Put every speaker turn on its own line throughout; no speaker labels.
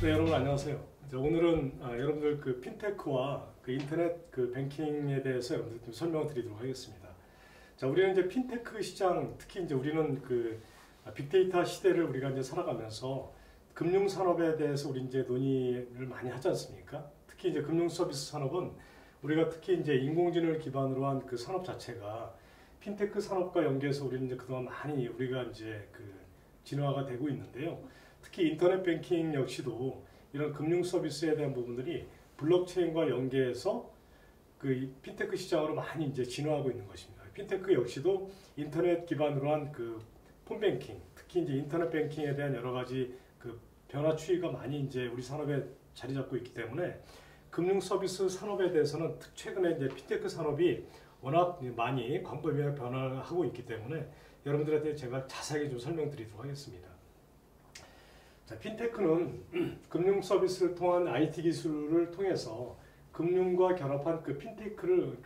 네, 여러분 안녕하세요. 오늘은 여러분들 그 핀테크와 그 인터넷 그 뱅킹에 대해서 여러분들 좀 설명을 드리도록 하겠습니다. 자, 우리는 이제 핀테크 시장, 특히 이제 우리는 그 빅데이터 시대를 우리가 이제 살아가면서 금융 산업에 대해서 우리 이제 논의를 많이 하지 않습니까? 특히 이제 금융 서비스 산업은 우리가 특히 이제 인공지능을 기반으로 한 그 산업 자체가 핀테크 산업과 연계해서 우리는 이제 그동안 많이 우리가 이제 그 진화가 되고 있는데요. 특히 인터넷 뱅킹 역시도 이런 금융 서비스에 대한 부분들이 블록체인과 연계해서 그 핀테크 시장으로 많이 이제 진화하고 있는 것입니다. 핀테크 역시도 인터넷 기반으로 한 그 폰뱅킹, 특히 이제 인터넷 뱅킹에 대한 여러 가지 그 변화 추이가 많이 이제 우리 산업에 자리 잡고 있기 때문에 금융 서비스 산업에 대해서는 최근에 이제 핀테크 산업이 워낙 많이 광범위하게 변화하고 있기 때문에 여러분들한테 제가 자세하게 좀 설명드리도록 하겠습니다. 자, 핀테크는 금융 서비스를 통한 IT 기술을 통해서 금융과 결합한 그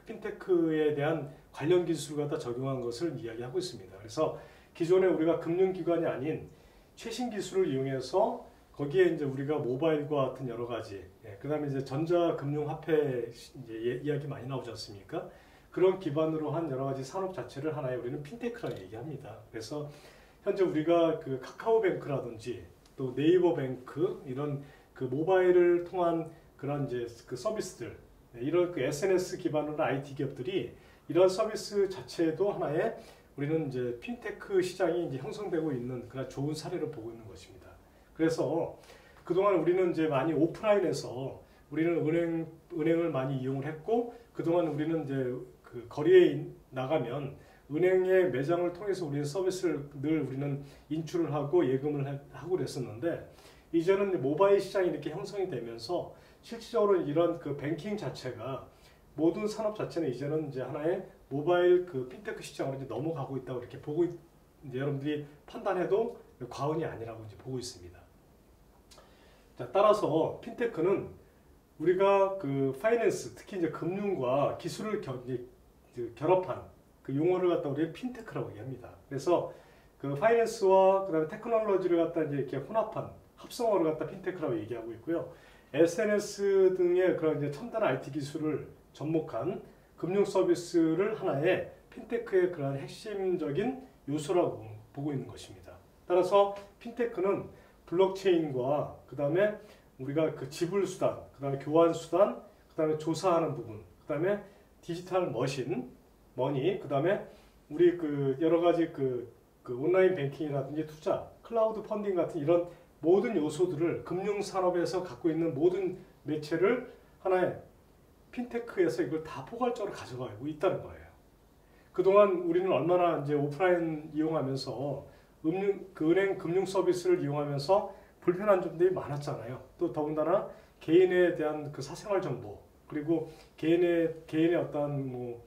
핀테크에 대한 관련 기술을 갖다 적용한 것을 이야기하고 있습니다. 그래서 기존에 우리가 금융기관이 아닌 최신 기술을 이용해서 거기에 이제 우리가 모바일과 같은 여러 가지, 그 다음에 이제 전자금융화폐 이제 이야기 많이 나오지 않습니까? 그런 기반으로 한 여러 가지 산업 자체를 하나의 우리는 핀테크라고 얘기합니다. 그래서 현재 우리가 그 카카오뱅크라든지 또 네이버뱅크 이런 그 모바일을 통한 그런 이제 그 서비스들, 이런 그 SNS 기반으로 IT 기업들이 이런 서비스 자체도 하나의 우리는 이제 핀테크 시장이 이제 형성되고 있는 그런 좋은 사례를 보고 있는 것입니다. 그래서 그동안 우리는 이제 많이 오프라인에서 우리는 은행을 많이 이용을 했고, 그동안 우리는 이제 그 거리에 나가면 은행의 매장을 통해서 우리는 서비스를 늘 우리는 인출을 하고 예금을 하고 그랬었는데, 이제는 모바일 시장이 이렇게 형성이 되면서 실질적으로 이런 그 뱅킹 자체가 모든 산업 자체는 이제는 이제 하나의 모바일 그 핀테크 시장으로 이제 넘어가고 있다고 이렇게 보고 이제 여러분들이 판단해도 과언이 아니라고 이제 보고 있습니다. 자, 따라서 핀테크는 우리가 그 파이낸스, 특히 이제 금융과 기술을 결합한 그 용어를 갖다 우리 핀테크라고 얘기합니다. 그래서 그 파이낸스와 그다음에 테크놀로지를 갖다 이제 이렇게 혼합한 합성어를 갖다 핀테크라고 얘기하고 있고요. SNS 등의 그런 이제 첨단 IT 기술을 접목한 금융 서비스를 하나의 핀테크의 그런 핵심적인 요소라고 보고 있는 것입니다. 따라서 핀테크는 블록체인과 그다음에 우리가 그 지불 수단, 그다음에 교환 수단, 그다음에 조사하는 부분, 그다음에 디지털 머니, 그다음에 우리 그 여러 가지 그 온라인 뱅킹이라든지 투자, 클라우드 펀딩 같은 이런 모든 요소들을 금융 산업에서 갖고 있는 모든 매체를 하나의 핀테크에서 이걸 다 포괄적으로 가져가고 있다는 거예요. 그동안 우리는 얼마나 이제 오프라인 이용하면서 은행 금융 서비스를 이용하면서 불편한 점들이 많았잖아요. 또 더군다나 개인에 대한 그 사생활 정보, 그리고 개인의 어떤 뭐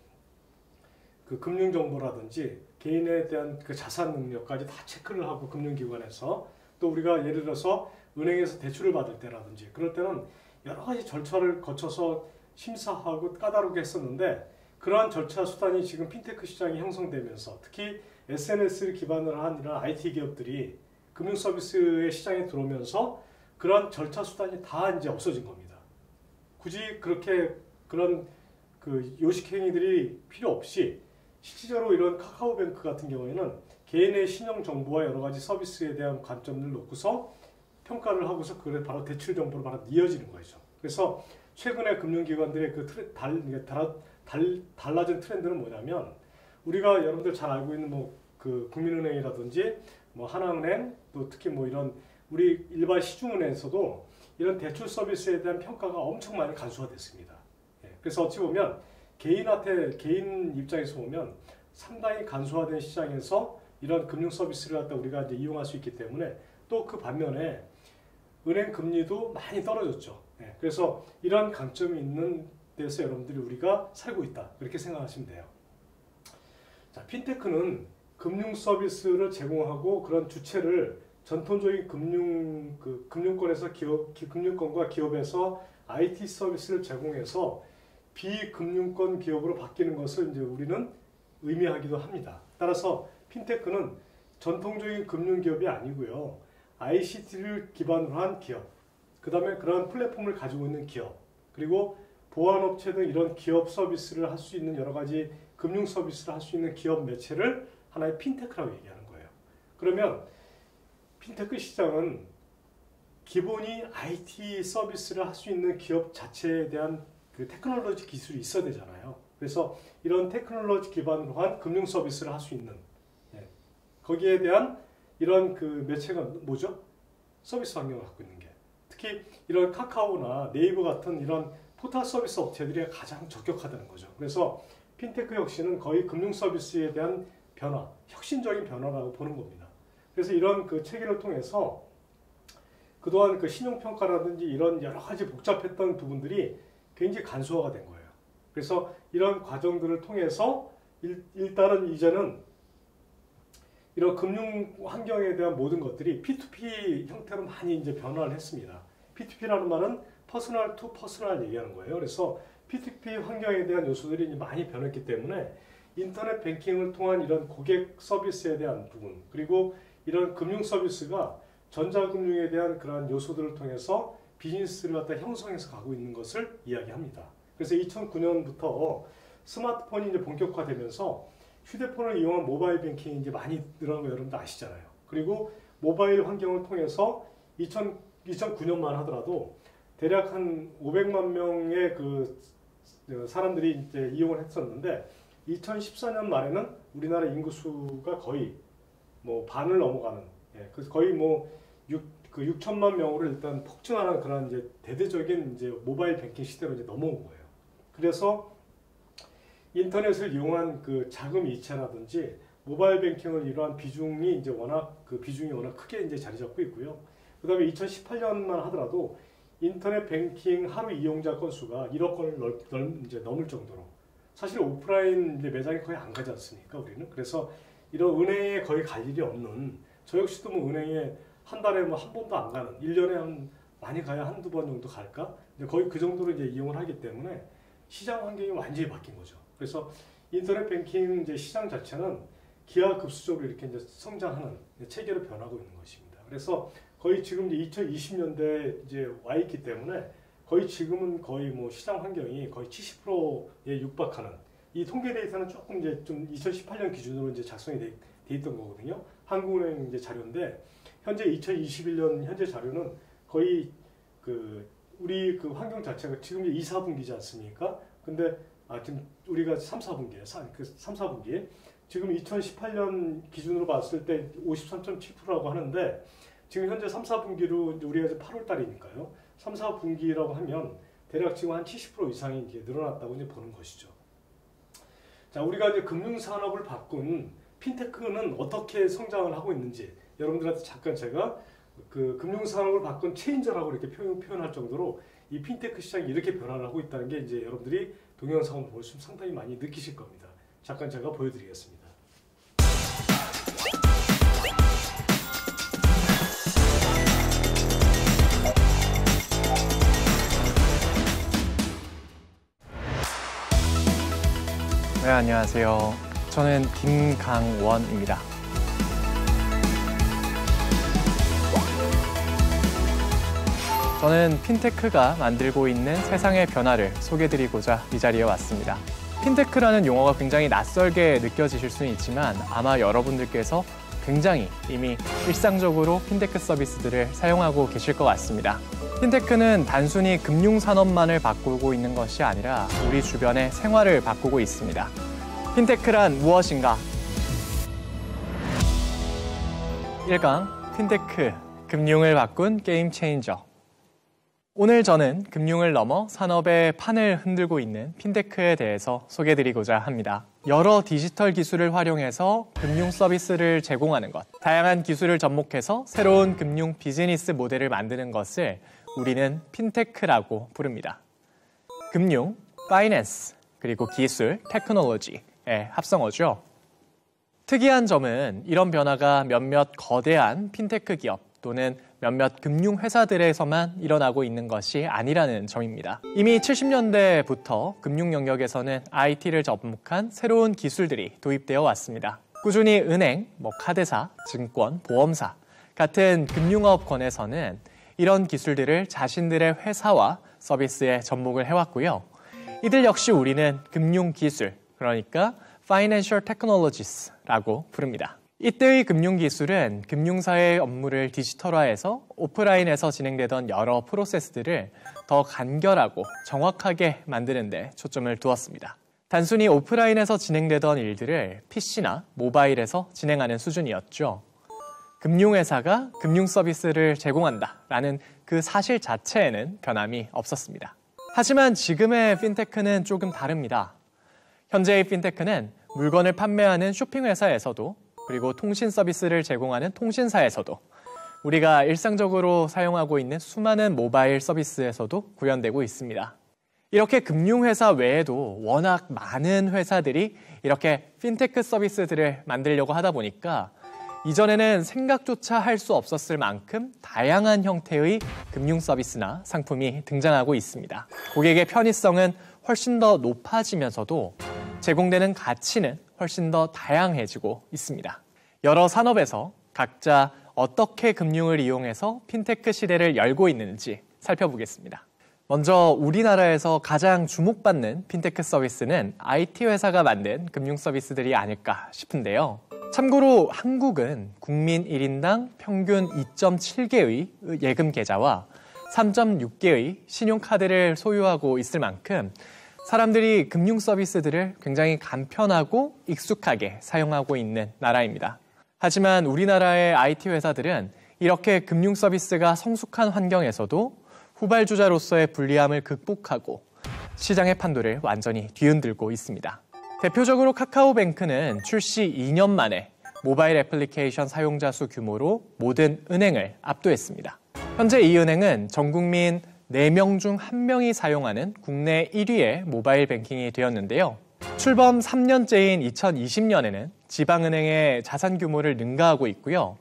그 금융 정보라든지 개인에 대한 그 자산 능력까지 다 체크를 하고 금융기관에서, 또 우리가 예를 들어서 은행에서 대출을 받을 때라든지 그럴 때는 여러 가지 절차를 거쳐서 심사하고 까다롭게 했었는데, 그러한 절차 수단이 지금 핀테크 시장이 형성되면서 특히 SNS를 기반으로 한 이런 IT 기업들이 금융 서비스의 시장에 들어오면서 그런 절차 수단이 다 이제 없어진 겁니다. 굳이 그렇게 그런 그 요식 행위들이 필요 없이 실질적으로 이런 카카오뱅크 같은 경우에는 개인의 신용 정보와 여러 가지 서비스에 대한 관점을 놓고서 평가를 하고서 그게 바로 대출 정보로 바로 이어지는 거죠. 그래서 최근에 금융기관들의 그 달라진 트렌드는 뭐냐면, 우리가 여러분들 잘 알고 있는 뭐 그 국민은행이라든지 뭐 하나은행, 또 특히 뭐 이런 우리 일반 시중은행에서도 이런 대출 서비스에 대한 평가가 엄청 많이 간소화됐습니다. 그래서 어찌 보면 개인 입장에서 보면 상당히 간소화된 시장에서 이런 금융 서비스를 갖다 우리가 이제 이용할 수 있기 때문에, 또 그 반면에 은행 금리도 많이 떨어졌죠. 그래서 이런 강점이 있는 데서 여러분들이 우리가 살고 있다, 이렇게 생각하시면 돼요. 자, 핀테크는 금융 서비스를 제공하고 그런 주체를 전통적인 금융권에서 금융권과 기업에서 IT 서비스를 제공해서 비금융권 기업으로 바뀌는 것을 이제 우리는 의미하기도 합니다. 따라서 핀테크는 전통적인 금융기업이 아니고요, ICT를 기반으로 한 기업, 그 다음에 그런 플랫폼을 가지고 있는 기업, 그리고 보안업체 등 이런 기업 서비스를 할 수 있는 여러 가지 금융 서비스를 할 수 있는 기업 매체를 하나의 핀테크라고 얘기하는 거예요. 그러면 핀테크 시장은 기본이 IT 서비스를 할 수 있는 기업 자체에 대한 그 테크놀로지 기술이 있어야 되잖아요. 그래서 이런 테크놀로지 기반으로 한 금융 서비스를 할 수 있는, 거기에 대한 이런 그 매체가 뭐죠? 서비스 환경을 갖고 있는 게. 특히 이런 카카오나 네이버 같은 이런 포털 서비스 업체들이 가장 적격하다는 거죠. 그래서 핀테크 혁신은 거의 금융 서비스에 대한 변화, 혁신적인 변화라고 보는 겁니다. 그래서 이런 그 체계를 통해서 그동안 그 신용평가라든지 이런 여러 가지 복잡했던 부분들이 굉장히 간소화가 된 거예요. 그래서 이런 과정들을 통해서 일단은 이제는 이런 금융 환경에 대한 모든 것들이 P2P 형태로 많이 이제 변화를 했습니다. P2P라는 말은 퍼스널 투 퍼스널 얘기하는 거예요. 그래서 P2P 환경에 대한 요소들이 이제 많이 변했기 때문에 인터넷 뱅킹을 통한 이런 고객 서비스에 대한 부분, 그리고 이런 금융 서비스가 전자금융에 대한 그러한 요소들을 통해서 비즈니스를 갖다 형성해서 가고 있는 것을 이야기합니다. 그래서 2009년부터 스마트폰이 이제 본격화되면서 휴대폰을 이용한 모바일 뱅킹이 이제 많이 늘어난 거 여러분도 아시잖아요. 그리고 모바일 환경을 통해서 2009년만 하더라도 대략 한 500만 명의 그 사람들이 이제 이용을 했었는데 2014년 말에는 우리나라 인구수가 거의 뭐 반을 넘어가는, 그래서 거의 뭐 6천만 명으로 일단 폭증하는 그런 이제 대대적인 이제 모바일 뱅킹 시대로 이제 넘어온 거예요. 그래서 인터넷을 이용한 그 자금 이체라든지 모바일 뱅킹을 이러한 비중이 이제 워낙 크게 이제 자리 잡고 있고요. 그다음에 2018년만 하더라도 인터넷 뱅킹 하루 이용자 건수가 1억 건을 이제 넘을 정도로, 사실 오프라인 이제 매장에 거의 안 가지 않습니까, 우리는? 그래서 이런 은행에 거의 갈 일이 없는, 저 역시도 뭐 은행에 한 달에 뭐 한 번도 안 가는, 1년에 한 많이 가야 한두 번 정도 갈까? 거의 그 정도로 이제 이용을 하기 때문에 시장 환경이 완전히 바뀐 거죠. 그래서 인터넷 뱅킹 이제 시장 자체는 기하급수적으로 이렇게 이제 성장하는 체계로 변하고 있는 것입니다. 그래서 거의 지금 이제 2020년대에 이제 와 있기 때문에 거의 지금은 거의 뭐 시장 환경이 거의 70%에 육박하는, 이 통계 데이터는 조금 이제 좀 2018년 기준으로 이제 작성이 돼 있던 거거든요. 한국은행 이제 자료인데 현재 2021년 현재 자료는 거의 우리 그 환경 자체가 지금 이제 2, 4분기지 않습니까? 근데 지금 우리가 3, 4분기에 3, 4분기에 지금 2018년 기준으로 봤을 때 53.7%라고 하는데 지금 현재 3, 4분기로 우리가 이제 8월 달이니까요. 3, 4분기라고 하면 대략 지금 한 70% 이상이 이제 늘어났다고 이제 보는 것이죠. 자, 우리가 이제 금융 산업을 바꾼 핀테크는 어떻게 성장을 하고 있는지 여러분들한테 잠깐 제가 그 금융 산업을 바꾼 체인저라고 이렇게 표현할 정도로 이 핀테크 시장이 이렇게 변화를 하고 있다는 게 이제 여러분들이 동영상을 보시면 상당히 많이 느끼실 겁니다. 잠깐 제가 보여드리겠습니다.
네, 안녕하세요. 저는 김강원입니다. 저는 핀테크가 만들고 있는 세상의 변화를 소개해드리고자 이 자리에 왔습니다. 핀테크라는 용어가 굉장히 낯설게 느껴지실 수는 있지만 아마 여러분들께서 굉장히 이미 일상적으로 핀테크 서비스들을 사용하고 계실 것 같습니다. 핀테크는 단순히 금융산업만을 바꾸고 있는 것이 아니라 우리 주변의 생활을 바꾸고 있습니다. 핀테크란 무엇인가? 1강, 핀테크, 금융을 바꾼 게임 체인저. 오늘 저는 금융을 넘어 산업의 판을 흔들고 있는 핀테크에 대해서 소개해드리고자 합니다. 여러 디지털 기술을 활용해서 금융 서비스를 제공하는 것, 다양한 기술을 접목해서 새로운 금융 비즈니스 모델을 만드는 것을 우리는 핀테크라고 부릅니다. 금융, 파이낸스, 그리고 기술, 테크놀로지의 합성어죠. 특이한 점은 이런 변화가 몇몇 거대한 핀테크 기업 또는 몇몇 금융회사들에서만 일어나고 있는 것이 아니라는 점입니다. 이미 70년대부터 금융 영역에서는 IT를 접목한 새로운 기술들이 도입되어 왔습니다. 꾸준히 은행, 카드사, 증권, 보험사 같은 금융업권에서는 이런 기술들을 자신들의 회사와 서비스에 접목을 해왔고요. 이들 역시 우리는 금융기술, 그러니까 Financial Technologies라고 부릅니다. 이때의 금융기술은 금융사의 업무를 디지털화해서 오프라인에서 진행되던 여러 프로세스들을 더 간결하고 정확하게 만드는 데 초점을 두었습니다. 단순히 오프라인에서 진행되던 일들을 PC나 모바일에서 진행하는 수준이었죠. 금융회사가 금융 서비스를 제공한다라는 그 사실 자체에는 변함이 없었습니다. 하지만 지금의 핀테크는 조금 다릅니다. 현재의 핀테크는 물건을 판매하는 쇼핑회사에서도 그리고 통신 서비스를 제공하는 통신사에서도 우리가 일상적으로 사용하고 있는 수많은 모바일 서비스에서도 구현되고 있습니다. 이렇게 금융회사 외에도 워낙 많은 회사들이 이렇게 핀테크 서비스들을 만들려고 하다 보니까 이전에는 생각조차 할 수 없었을 만큼 다양한 형태의 금융 서비스나 상품이 등장하고 있습니다. 고객의 편의성은 훨씬 더 높아지면서도 제공되는 가치는 훨씬 더 다양해지고 있습니다. 여러 산업에서 각자 어떻게 금융을 이용해서 핀테크 시대를 열고 있는지 살펴보겠습니다. 먼저 우리나라에서 가장 주목받는 핀테크 서비스는 IT 회사가 만든 금융 서비스들이 아닐까 싶은데요. 참고로 한국은 국민 1인당 평균 2.7개의 예금 계좌와 3.6개의 신용카드를 소유하고 있을 만큼 사람들이 금융 서비스들을 굉장히 간편하고 익숙하게 사용하고 있는 나라입니다. 하지만 우리나라의 IT 회사들은 이렇게 금융 서비스가 성숙한 환경에서도 후발주자로서의 불리함을 극복하고 시장의 판도를 완전히 뒤흔들고 있습니다. 대표적으로 카카오뱅크는 출시 2년 만에 모바일 애플리케이션 사용자 수 규모로 모든 은행을 압도했습니다. 현재 이 은행은 전 국민 4명 중 1명이 사용하는 국내 1위의 모바일 뱅킹이 되었는데요. 출범 3년째인 2020년에는 지방은행의 자산 규모를 능가하고 있고요.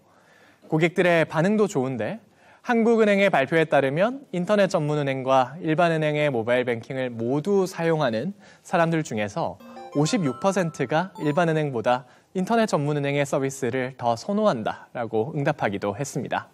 고객들의 반응도 좋은데 한국은행의 발표에 따르면 인터넷 전문은행과 일반은행의 모바일 뱅킹을 모두 사용하는 사람들 중에서 56%가 일반은행보다 인터넷 전문은행의 서비스를 더 선호한다라고 응답하기도 했습니다.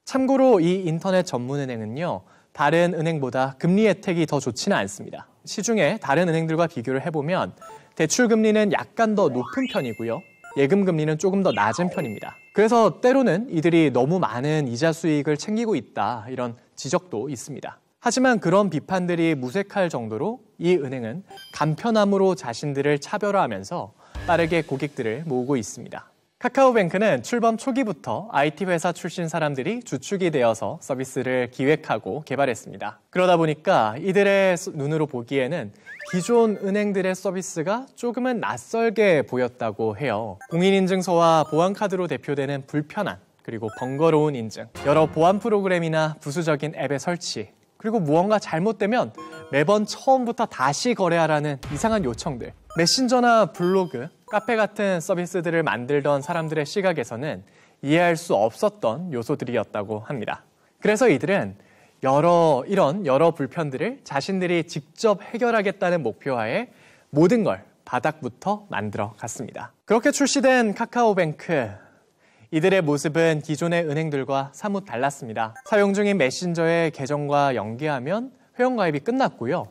참고로 이 인터넷 전문은행은요, 다른 은행보다 금리 혜택이 더 좋지는 않습니다. 시중에 다른 은행들과 비교를 해보면 대출 금리는 약간 더 높은 편이고요. 예금 금리는 조금 더 낮은 편입니다. 그래서 때로는 이들이 너무 많은 이자 수익을 챙기고 있다, 이런 지적도 있습니다. 하지만 그런 비판들이 무색할 정도로 이 은행은 간편함으로 자신들을 차별화하면서 빠르게 고객들을 모으고 있습니다. 카카오뱅크는 출범 초기부터 IT 회사 출신 사람들이 주축이 되어서 서비스를 기획하고 개발했습니다. 그러다 보니까 이들의 눈으로 보기에는 기존 은행들의 서비스가 조금은 낯설게 보였다고 해요. 공인인증서와 보안카드로 대표되는 불편한 그리고 번거로운 인증, 여러 보안 프로그램이나 부수적인 앱의 설치, 그리고 무언가 잘못되면 매번 처음부터 다시 거래하라는 이상한 요청들, 메신저나 블로그, 카페 같은 서비스들을 만들던 사람들의 시각에서는 이해할 수 없었던 요소들이었다고 합니다. 그래서 이들은 이런 여러 불편들을 자신들이 직접 해결하겠다는 목표하에 모든 걸 바닥부터 만들어 갔습니다. 그렇게 출시된 카카오뱅크, 이들의 모습은 기존의 은행들과 사뭇 달랐습니다. 사용 중인 메신저의 계정과 연계하면 회원가입이 끝났고요.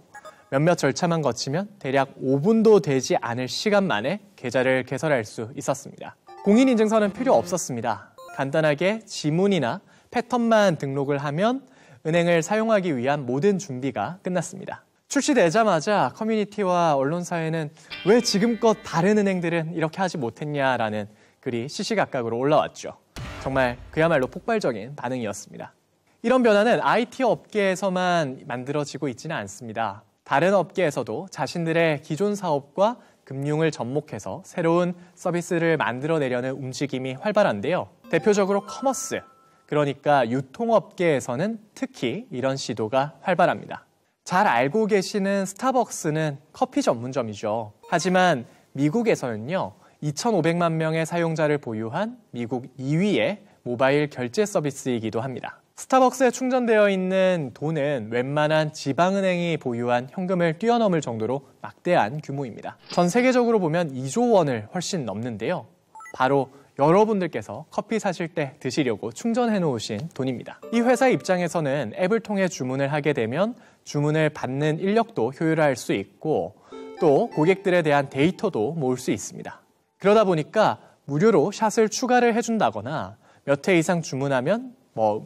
몇몇 절차만 거치면 대략 5분도 되지 않을 시간 만에 계좌를 개설할 수 있었습니다. 공인인증서는 필요 없었습니다. 간단하게 지문이나 패턴만 등록을 하면 은행을 사용하기 위한 모든 준비가 끝났습니다. 출시되자마자 커뮤니티와 언론사에는 왜 지금껏 다른 은행들은 이렇게 하지 못했냐라는 글이 시시각각으로 올라왔죠. 정말 그야말로 폭발적인 반응이었습니다. 이런 변화는 IT 업계에서만 만들어지고 있지는 않습니다. 다른 업계에서도 자신들의 기존 사업과 금융을 접목해서 새로운 서비스를 만들어내려는 움직임이 활발한데요. 대표적으로 커머스, 그러니까 유통업계에서는 특히 이런 시도가 활발합니다. 잘 알고 계시는 스타벅스는 커피 전문점이죠. 하지만 미국에서는요, 2,500만 명의 사용자를 보유한 미국 2위의 모바일 결제 서비스이기도 합니다. 스타벅스에 충전되어 있는 돈은 웬만한 지방은행이 보유한 현금을 뛰어넘을 정도로 막대한 규모입니다. 전 세계적으로 보면 2조 원을 훨씬 넘는데요. 바로 여러분들께서 커피 사실 때 드시려고 충전해 놓으신 돈입니다. 이 회사 입장에서는 앱을 통해 주문을 하게 되면 주문을 받는 인력도 효율화할 수 있고 또 고객들에 대한 데이터도 모을 수 있습니다. 그러다 보니까 무료로 샷을 추가를 해준다거나 몇 회 이상 주문하면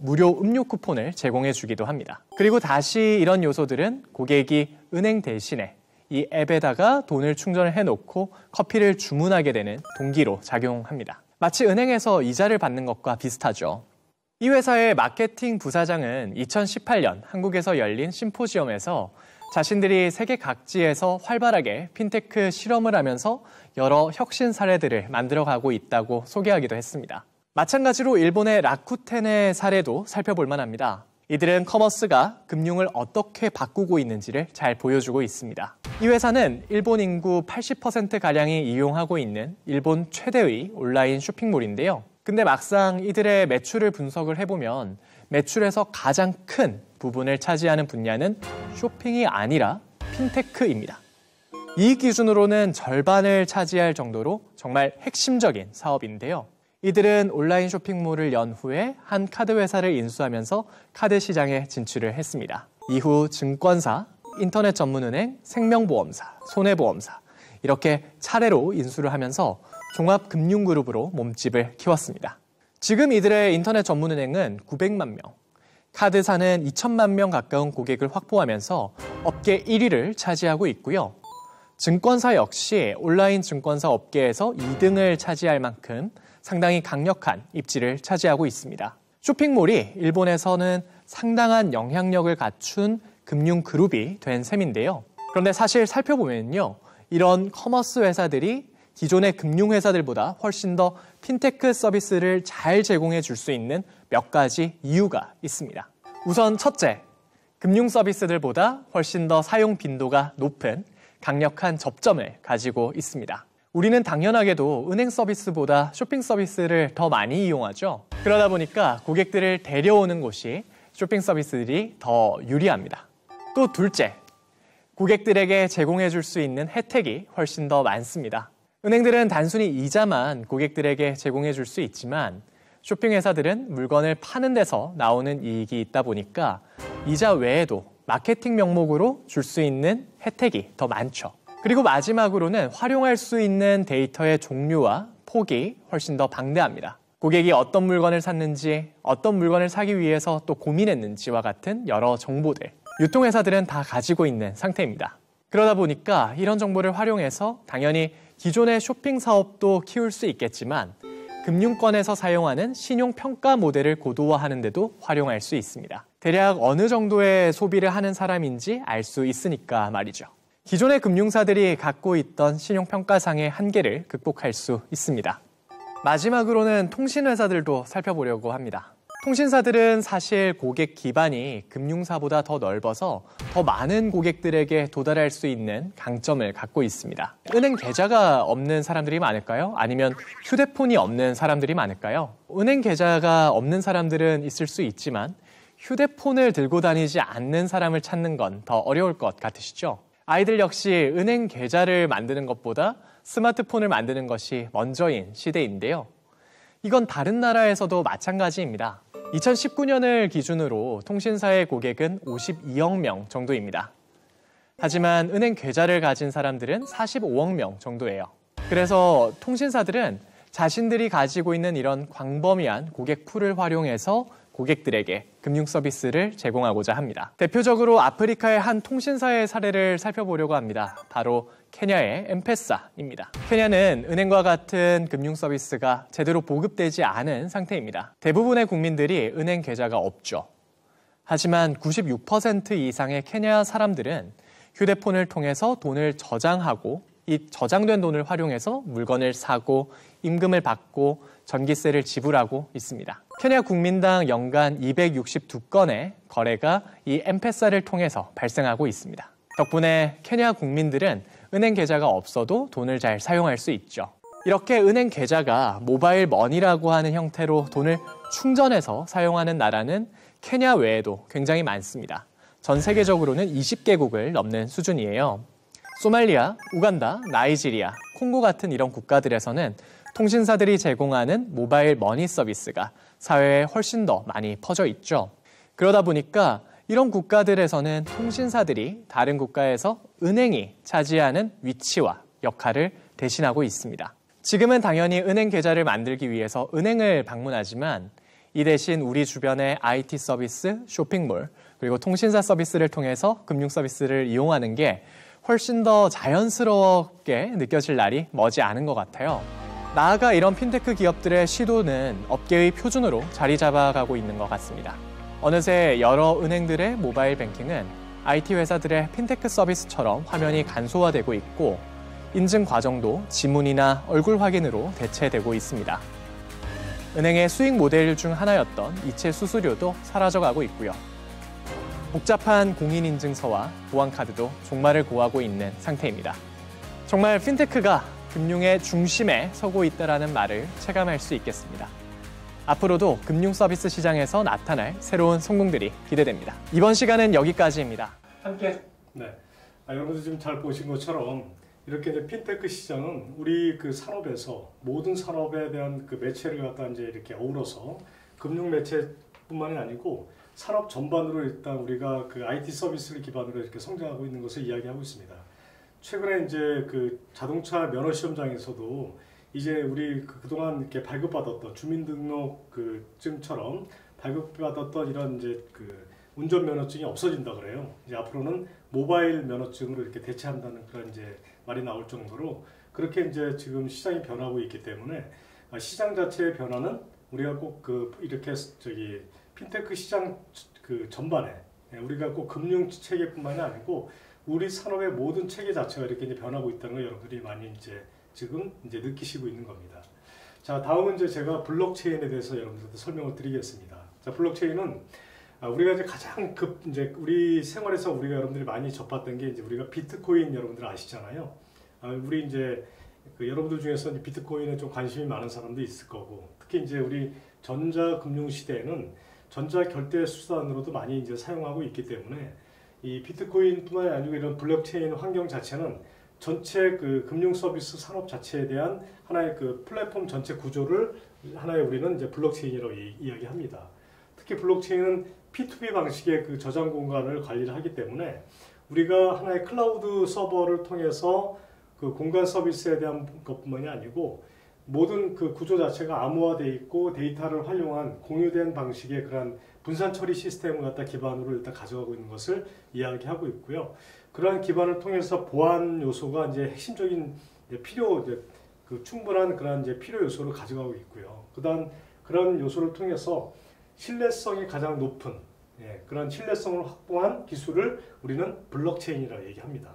무료 음료 쿠폰을 제공해 주기도 합니다. 그리고 다시 이런 요소들은 고객이 은행 대신에 이 앱에다가 돈을 충전을 해놓고 커피를 주문하게 되는 동기로 작용합니다. 마치 은행에서 이자를 받는 것과 비슷하죠. 이 회사의 마케팅 부사장은 2018년 한국에서 열린 심포지엄에서 자신들이 세계 각지에서 활발하게 핀테크 실험을 하면서 여러 혁신 사례들을 만들어가고 있다고 소개하기도 했습니다. 마찬가지로 일본의 라쿠텐의 사례도 살펴볼 만합니다. 이들은 커머스가 금융을 어떻게 바꾸고 있는지를 잘 보여주고 있습니다. 이 회사는 일본 인구 80%가량이 이용하고 있는 일본 최대의 온라인 쇼핑몰인데요. 근데 막상 이들의 매출을 분석을 해보면 매출에서 가장 큰 부분을 차지하는 분야는 쇼핑이 아니라 핀테크입니다. 이 기준으로는 절반을 차지할 정도로 정말 핵심적인 사업인데요. 이들은 온라인 쇼핑몰을 연 후에 한 카드 회사를 인수하면서 카드 시장에 진출을 했습니다. 이후 증권사, 인터넷 전문은행, 생명보험사, 손해보험사 이렇게 차례로 인수를 하면서 종합금융그룹으로 몸집을 키웠습니다. 지금 이들의 인터넷 전문은행은 900만 명, 카드사는 2천만 명 가까운 고객을 확보하면서 업계 1위를 차지하고 있고요. 증권사 역시 온라인 증권사 업계에서 2등을 차지할 만큼 상당히 강력한 입지를 차지하고 있습니다. 쇼핑몰이 일본에서는 상당한 영향력을 갖춘 금융그룹이 된 셈인데요. 그런데 사실 살펴보면요, 이런 커머스 회사들이 기존의 금융회사들보다 훨씬 더 핀테크 서비스를 잘 제공해 줄 수 있는 몇 가지 이유가 있습니다. 우선 첫째, 금융 서비스들보다 훨씬 더 사용 빈도가 높은 강력한 접점을 가지고 있습니다. 우리는 당연하게도 은행 서비스보다 쇼핑 서비스를 더 많이 이용하죠. 그러다 보니까 고객들을 데려오는 곳이 쇼핑 서비스들이 더 유리합니다. 또 둘째, 고객들에게 제공해 줄 수 있는 혜택이 훨씬 더 많습니다. 은행들은 단순히 이자만 고객들에게 제공해 줄 수 있지만 쇼핑 회사들은 물건을 파는 데서 나오는 이익이 있다 보니까 이자 외에도 마케팅 명목으로 줄 수 있는 혜택이 더 많죠. 그리고 마지막으로는 활용할 수 있는 데이터의 종류와 폭이 훨씬 더 방대합니다. 고객이 어떤 물건을 샀는지, 어떤 물건을 사기 위해서 또 고민했는지와 같은 여러 정보들, 유통회사들은 다 가지고 있는 상태입니다. 그러다 보니까 이런 정보를 활용해서 당연히 기존의 쇼핑 사업도 키울 수 있겠지만 금융권에서 사용하는 신용평가 모델을 고도화하는 데도 활용할 수 있습니다. 대략 어느 정도의 소비를 하는 사람인지 알 수 있으니까 말이죠. 기존의 금융사들이 갖고 있던 신용평가상의 한계를 극복할 수 있습니다. 마지막으로는 통신회사들도 살펴보려고 합니다. 통신사들은 사실 고객 기반이 금융사보다 더 넓어서 더 많은 고객들에게 도달할 수 있는 강점을 갖고 있습니다. 은행 계좌가 없는 사람들이 많을까요? 아니면 휴대폰이 없는 사람들이 많을까요? 은행 계좌가 없는 사람들은 있을 수 있지만 휴대폰을 들고 다니지 않는 사람을 찾는 건 더 어려울 것 같으시죠? 아이들 역시 은행 계좌를 만드는 것보다 스마트폰을 만드는 것이 먼저인 시대인데요. 이건 다른 나라에서도 마찬가지입니다. 2019년을 기준으로 통신사의 고객은 52억 명 정도입니다. 하지만 은행 계좌를 가진 사람들은 45억 명 정도예요. 그래서 통신사들은 자신들이 가지고 있는 이런 광범위한 고객 풀을 활용해서 고객들에게 금융 서비스를 제공하고자 합니다. 대표적으로 아프리카의 한 통신사의 사례를 살펴보려고 합니다. 바로 케냐의 엠페사입니다. 케냐는 은행과 같은 금융 서비스가 제대로 보급되지 않은 상태입니다. 대부분의 국민들이 은행 계좌가 없죠. 하지만 96% 이상의 케냐 사람들은 휴대폰을 통해서 돈을 저장하고 이 저장된 돈을 활용해서 물건을 사고 임금을 받고 전기세를 지불하고 있습니다. 케냐 국민당 연간 262건의 거래가 이 엠페사를 통해서 발생하고 있습니다. 덕분에 케냐 국민들은 은행 계좌가 없어도 돈을 잘 사용할 수 있죠. 이렇게 은행 계좌가 모바일 머니라고 하는 형태로 돈을 충전해서 사용하는 나라는 케냐 외에도 굉장히 많습니다. 전 세계적으로는 20개국을 넘는 수준이에요. 소말리아, 우간다, 나이지리아, 콩고 같은 이런 국가들에서는 통신사들이 제공하는 모바일 머니 서비스가 사회에 훨씬 더 많이 퍼져 있죠. 그러다 보니까 이런 국가들에서는 통신사들이 다른 국가에서 은행이 차지하는 위치와 역할을 대신하고 있습니다. 지금은 당연히 은행 계좌를 만들기 위해서 은행을 방문하지만 이 대신 우리 주변의 IT 서비스, 쇼핑몰, 그리고 통신사 서비스를 통해서 금융 서비스를 이용하는 게 훨씬 더 자연스럽게 느껴질 날이 머지 않은 것 같아요. 나아가 이런 핀테크 기업들의 시도는 업계의 표준으로 자리 잡아가고 있는 것 같습니다. 어느새 여러 은행들의 모바일 뱅킹은 IT 회사들의 핀테크 서비스처럼 화면이 간소화되고 있고 인증 과정도 지문이나 얼굴 확인으로 대체되고 있습니다. 은행의 수익 모델 중 하나였던 이체 수수료도 사라져가고 있고요. 복잡한 공인인증서와 보안카드도 종말을 고하고 있는 상태입니다. 정말 핀테크가 금융의 중심에 서고 있다는 말을 체감할 수 있겠습니다. 앞으로도 금융 서비스 시장에서 나타날 새로운 성공들이 기대됩니다. 이번 시간은 여기까지입니다. 함께.
네. 여러분들 지금 잘 보신 것처럼 이렇게 이제 핀테크 시장은 우리 그 산업에서 모든 산업에 대한 그 매체를 갖다 이제 이렇게 어우러서 금융 매체뿐만이 아니고 산업 전반으로 일단 우리가 그 IT 서비스를 기반으로 이렇게 성장하고 있는 것을 이야기하고 있습니다. 최근에 이제 그 자동차 면허 시험장에서도 이제 우리 그동안 이렇게 발급받았던 주민등록 그 증처럼 발급받았던 이런 이제 그 운전면허증이 없어진다 그래요. 이제 앞으로는 모바일 면허증으로 이렇게 대체한다는 그런 이제 말이 나올 정도로 그렇게 이제 지금 시장이 변하고 있기 때문에 시장 자체의 변화는 우리가 꼭 그 이렇게 저기 핀테크 시장 그 전반에 우리가 꼭 금융 체계뿐만이 아니고 우리 산업의 모든 체계 자체가 이렇게 이제 변하고 있다는 걸 여러분들이 많이 이제 지금 이제 느끼시고 있는 겁니다. 자, 다음은 이제 제가 블록체인에 대해서 여러분들한테 설명을 드리겠습니다. 자, 블록체인은 우리가 이제 가장 이제 우리 생활에서 우리가 여러분들이 많이 접했던 게 이제 우리가 비트코인 여러분들 아시잖아요. 우리 이제 그 여러분들 중에서 이제 비트코인에 좀 관심이 많은 사람도 있을 거고, 특히 이제 우리 전자금융 시대에는 전자 결제 수단으로도 많이 이제 사용하고 있기 때문에 이 비트코인뿐만이 아니고 이런 블록체인 환경 자체는 전체 그 금융 서비스 산업 자체에 대한 하나의 그 플랫폼 전체 구조를 하나의 우리는 이제 블록체인이라고 이야기합니다. 특히 블록체인은 P2P 방식의 그 저장 공간을 관리를 하기 때문에 우리가 하나의 클라우드 서버를 통해서 그 공간 서비스에 대한 것뿐만이 아니고 모든 그 구조 자체가 암호화되어 있고 데이터를 활용한 공유된 방식의 그런 분산 처리 시스템을 갖다 기반으로 일단 가져가고 있는 것을 이야기하고 있고요. 그러한 기반을 통해서 보안 요소가 이제 핵심적인 그 충분한 그런 이제 필요 요소를 가져가고 있고요. 그런 요소를 통해서 신뢰성이 가장 높은 그런 신뢰성을 확보한 기술을 우리는 블록체인이라고 얘기합니다.